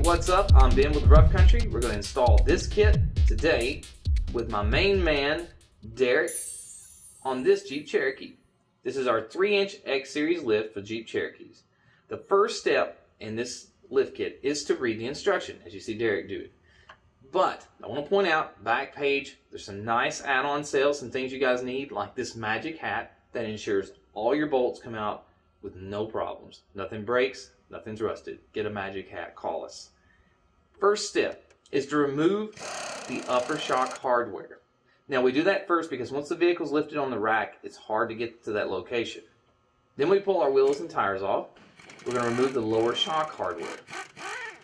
what's up? I'm Ben with Rough Country. We're going to install this kit today with my main man, Derek, on this Jeep Cherokee. This is our 3-inch X Series lift for Jeep Cherokees. The first step in this lift kit is to read the instruction, as you see Derek do it. But I want to point out, back page, there's some nice add-on sales, some things you guys need, like this magic hat that ensures all your bolts come out with no problems. Nothing breaks, nothing's rusted. Get a magic hat, call us. First step is to remove the upper shock hardware. Now we do that first because once the vehicle's lifted on the rack, it's hard to get to that location. Then we pull our wheels and tires off. We're going to remove the lower shock hardware.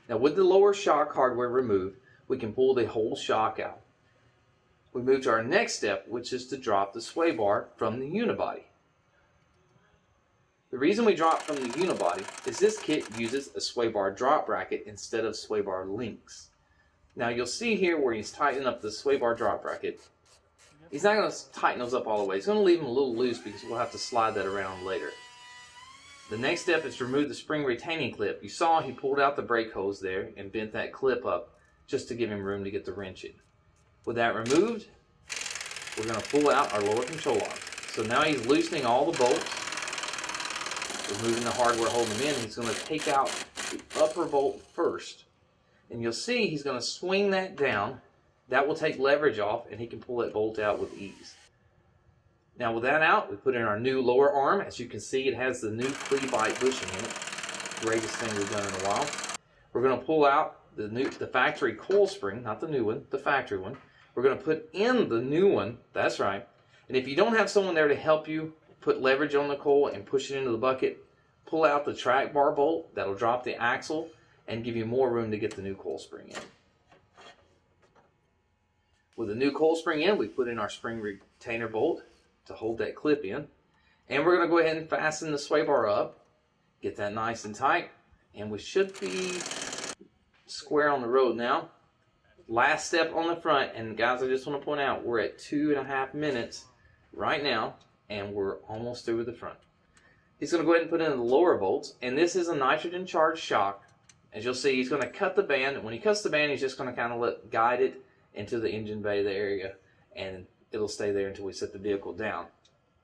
Now with the lower shock hardware removed, we can pull the whole shock out. We move to our next step, which is to drop the sway bar from the unibody. The reason we drop from the unibody is this kit uses a sway bar drop bracket instead of sway bar links. Now you'll see here where he's tightening up the sway bar drop bracket. He's not going to tighten those up all the way. He's going to leave them a little loose because we'll have to slide that around later. The next step is to remove the spring retaining clip. You saw he pulled out the brake hose there and bent that clip up just to give him room to get the wrench in. With that removed, we're going to pull out our lower control arm. So now he's loosening all the bolts, removing the hardware holding them in. He's going to take out the upper bolt first. And you'll see he's going to swing that down. That will take leverage off and he can pull that bolt out with ease. Now with that out, we put in our new lower arm. As you can see, it has the new Cleveite bushing in it. Greatest thing we've done in a while. We're going to pull out the factory coil spring, not the new one, the factory one. We're going to put in the new one, that's right. And if you don't have someone there to help you put leverage on the coil and push it into the bucket, pull out the track bar bolt. That'll drop the axle and give you more room to get the new coil spring in. With the new coil spring in, we put in our spring retainer bolt to hold that clip in. And we're going to go ahead and fasten the sway bar up, get that nice and tight, and we should be square on the road now. Last step on the front, and guys, I just want to point out we're at 2.5 minutes right now, and we're almost through with the front. He's going to go ahead and put in the lower bolts, and this is a nitrogen charged shock. As you'll see, he's going to cut the band, and when he cuts the band, he's just going to kind of guide it into the engine bay the area, and it'll stay there until we set the vehicle down.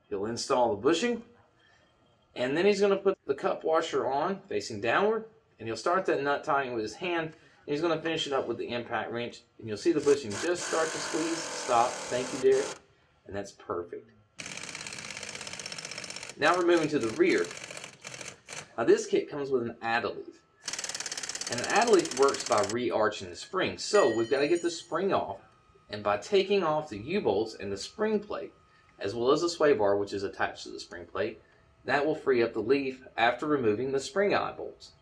He'll install the bushing, and then he's going to put the cup washer on facing downward, and he'll start that nut tightening with his hand, and he's going to finish it up with the impact wrench, and you'll see the bushing just start to squeeze. Stop. Thank you, Derek. And that's perfect. Now we're moving to the rear. Now this kit comes with an add-a-leaf. And an add-a-leaf works by re-arching the spring. So we've got to get the spring off, and by taking off the U-bolts and the spring plate, as well as the sway bar which is attached to the spring plate, that will free up the leaf after removing the spring eye bolts.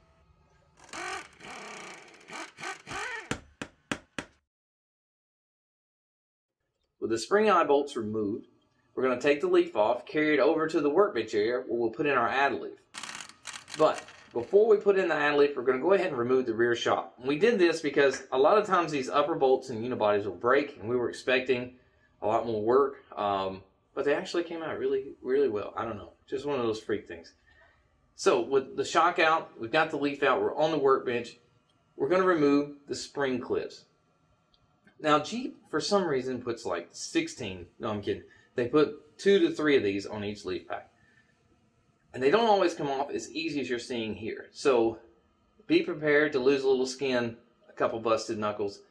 With the spring eye bolts removed, we're going to take the leaf off, carry it over to the workbench area where we'll put in our add-a-leaf. But before we put in the add-a-leaf, we're going to go ahead and remove the rear shock. And we did this because a lot of times these upper bolts and unibodies will break, and we were expecting a lot more work, but they actually came out really, really well. I don't know, just one of those freak things. So with the shock out, we've got the leaf out, we're on the workbench. We're going to remove the spring clips. Now Jeep, for some reason, puts like 16, no I'm kidding, they put 2 to 3 of these on each leaf pack. And they don't always come off as easy as you're seeing here. So be prepared to lose a little skin, a couple busted knuckles.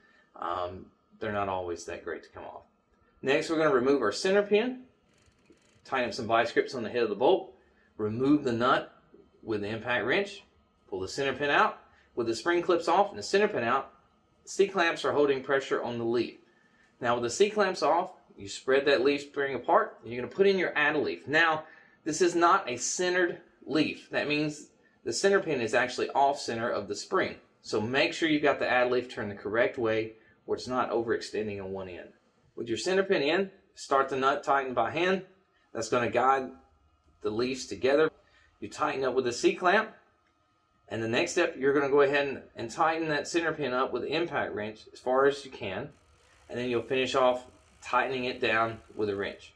They're not always that great to come off. Next, we're going to remove our center pin, tighten up some vice grips on the head of the bolt, remove the nut with the impact wrench, pull the center pin out. With the spring clips off and the center pin out, C-clamps are holding pressure on the leaf. Now with the C-clamps off, you spread that leaf spring apart, and you're going to put in your add-a-leaf. Now, this is not a centered leaf. That means the center pin is actually off center of the spring. So make sure you've got the add-a-leaf turned the correct way where it's not overextending on one end. With your center pin in, start the nut tightened by hand. That's going to guide the leaves together. You tighten up with a C-clamp. And the next step, you're going to go ahead and tighten that center pin up with the impact wrench as far as you can. And then you'll finish off tightening it down with a wrench.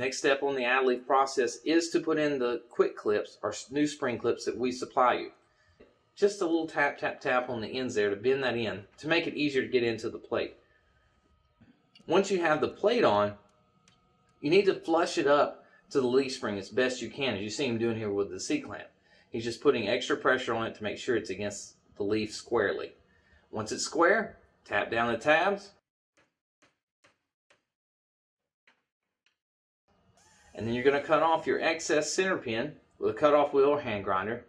Next step on the add leaf process is to put in the quick clips, or new spring clips that we supply you. Just a little tap, tap, tap on the ends there to bend that in to make it easier to get into the plate. Once you have the plate on, you need to flush it up to the leaf spring as best you can, as you see him doing here with the C-clamp. He's just putting extra pressure on it to make sure it's against the leaf squarely. Once it's square, tap down the tabs, and then you're going to cut off your excess center pin with a cutoff wheel or hand grinder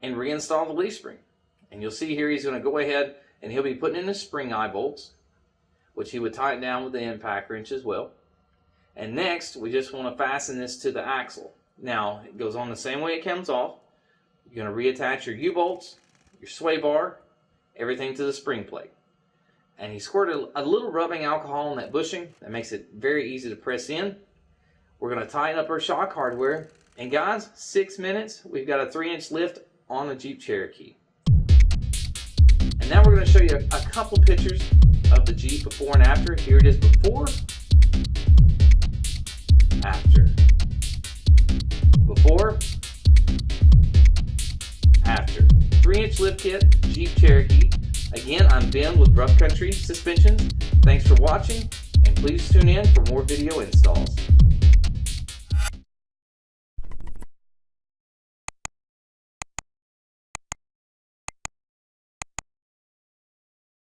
and reinstall the leaf spring. And you'll see here he's going to go ahead and he'll be putting in the spring eye bolts, which he would tighten down with the impact wrench as well. And next, we just want to fasten this to the axle. Now, it goes on the same way it comes off. You're going to reattach your U-bolts, your sway bar, everything to the spring plate. And he squirted a little rubbing alcohol on that bushing. That makes it very easy to press in. We're going to tighten up our shock hardware. And guys, 6 minutes, we've got a 3-inch lift on a Jeep Cherokee. And now we're going to show you a couple pictures of the Jeep before and after. Here it is before, after. Before, after. 3-inch lift kit, Jeep Cherokee. Again, I'm Ben with Rough Country Suspensions. Thanks for watching, and please tune in for more video installs.